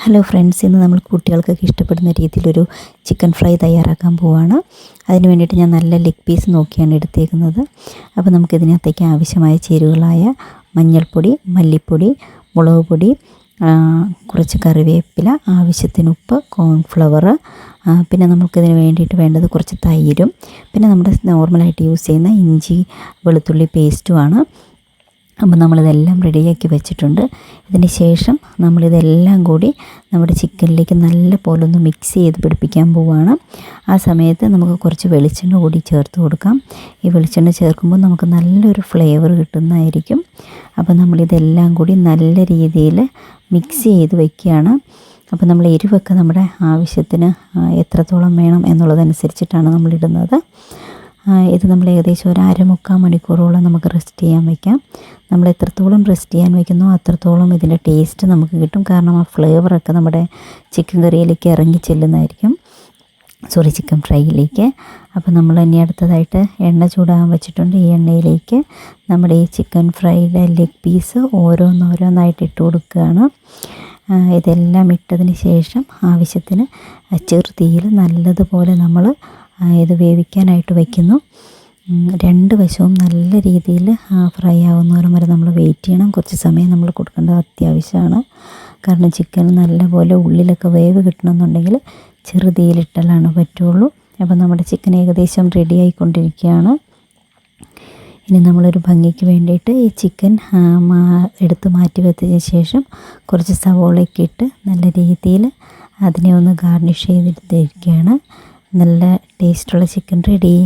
Hello friends, ഇന്ന് നമ്മൾ കുട്ടികൾക്കൊക്കെ ഇഷ്ടപ്പെടുന്ന രീതിയിലൊരു ചിക്കൻ ഫ്രൈ തയ്യാറാക്കാൻ പോവുകയാണ്. അതിന് വേണ്ടിയിട്ട് ഞാൻ നല്ല ലെഗ് പീസ് നോക്കിയാണ് എടുത്തേക്കുന്നത്. അപ്പോൾ നമുക്കിതിനകത്തേക്ക് ആവശ്യമായ ചേരുവകളായ മഞ്ഞൾപ്പൊടി, മല്ലിപ്പൊടി, മുളക് പൊടി, കുറച്ച് കറിവേപ്പില, ആവശ്യത്തിന് ഉപ്പ്, കോൺഫ്ലവർ, പിന്നെ നമുക്കിതിന് വേണ്ടിയിട്ട് വേണ്ടത് കുറച്ച് തൈരും, പിന്നെ നമ്മുടെ നോർമലായിട്ട് യൂസ് ചെയ്യുന്ന ഇഞ്ചി വെളുത്തുള്ളി പേസ്റ്റുമാണ്. അപ്പോൾ നമ്മളിതെല്ലാം റെഡിയാക്കി വെച്ചിട്ടുണ്ട്. ഇതിന് ശേഷം നമ്മളിതെല്ലാം കൂടി നമ്മുടെ ചിക്കനിലേക്ക് നല്ല പോലെ ഒന്ന് മിക്സ് ചെയ്ത് പിടിപ്പിക്കാൻ പോവുകയാണ്. ആ സമയത്ത് നമുക്ക് കുറച്ച് വെളിച്ചെണ്ണ കൂടി ചേർത്ത് കൊടുക്കാം. ഈ വെളിച്ചെണ്ണ ചേർക്കുമ്പോൾ നമുക്ക് നല്ലൊരു ഫ്ലേവർ കിട്ടുന്നതായിരിക്കും. അപ്പോൾ നമ്മളിതെല്ലാം കൂടി നല്ല രീതിയിൽ മിക്സ് ചെയ്ത് വയ്ക്കുകയാണ്. അപ്പോൾ നമ്മൾ എരിവൊക്കെ നമ്മുടെ ആവശ്യത്തിന് എത്രത്തോളം വേണം എന്നുള്ളതനുസരിച്ചിട്ടാണ് നമ്മളിടുന്നത്. ഇത് നമ്മൾ ഏകദേശം ഒരു അരമുക്കാൽ മണിക്കൂറോളം നമുക്ക് റെസ്റ്റ് ചെയ്യാൻ വയ്ക്കാം. നമ്മൾ എത്രത്തോളം റെസ്റ്റ് ചെയ്യാൻ വയ്ക്കുന്നോ അത്രത്തോളം ഇതിൻ്റെ ടേസ്റ്റ് നമുക്ക് കിട്ടും. കാരണം ആ ഫ്ലേവറൊക്കെ നമ്മുടെ ചിക്കൻ കറിയിലേക്ക് ഇറങ്ങി ചെല്ലുന്നതായിരിക്കും, ചിക്കൻ ഫ്രൈയിലേക്ക്. അപ്പോൾ നമ്മൾ ഇനി അടുത്തതായിട്ട് എണ്ണ ചൂടാകാൻ വെച്ചിട്ടുണ്ട്. ഈ എണ്ണയിലേക്ക് നമ്മുടെ ഈ ചിക്കൻ ഫ്രൈയുടെ ലെഗ് പീസ് ഓരോന്നോരോന്നായിട്ട് ഇട്ട് കൊടുക്കുകയാണ്. ഇതെല്ലാം ഇട്ടതിന് ശേഷം ആവശ്യത്തിന് ചെറുതീയിൽ നല്ലതുപോലെ നമ്മൾ ഇത് വേവിക്കാനായിട്ട് വയ്ക്കുന്നു. രണ്ട് വശവും നല്ല രീതിയിൽ ഫ്രൈ ആകുന്നവരെ വരെ നമ്മൾ വെയിറ്റ് ചെയ്യണം. കുറച്ച് സമയം നമ്മൾ കൊടുക്കേണ്ടത് അത്യാവശ്യമാണ്. കാരണം ചിക്കൻ നല്ലപോലെ ഉള്ളിലൊക്കെ വേവ് കിട്ടണമെന്നുണ്ടെങ്കിൽ ചെറുതീയിലിട്ടാലാണ് പറ്റുള്ളൂ. അപ്പോൾ നമ്മുടെ ചിക്കൻ ഏകദേശം റെഡി ആയിക്കൊണ്ടിരിക്കുകയാണ്. ഇനി നമ്മളൊരു ഭംഗിക്ക് വേണ്ടിയിട്ട് ഈ ചിക്കൻ എടുത്ത് മാറ്റി വെച്ചതിന് ശേഷം കുറച്ച് സവോളയൊക്കെ ഇട്ട് നല്ല രീതിയിൽ അതിനെ ഒന്ന് ഗാർണിഷ് ചെയ്തിരിക്കുകയാണ്. നല്ല ടേസ്റ്റുള്ള ചിക്കൻ റെഡി.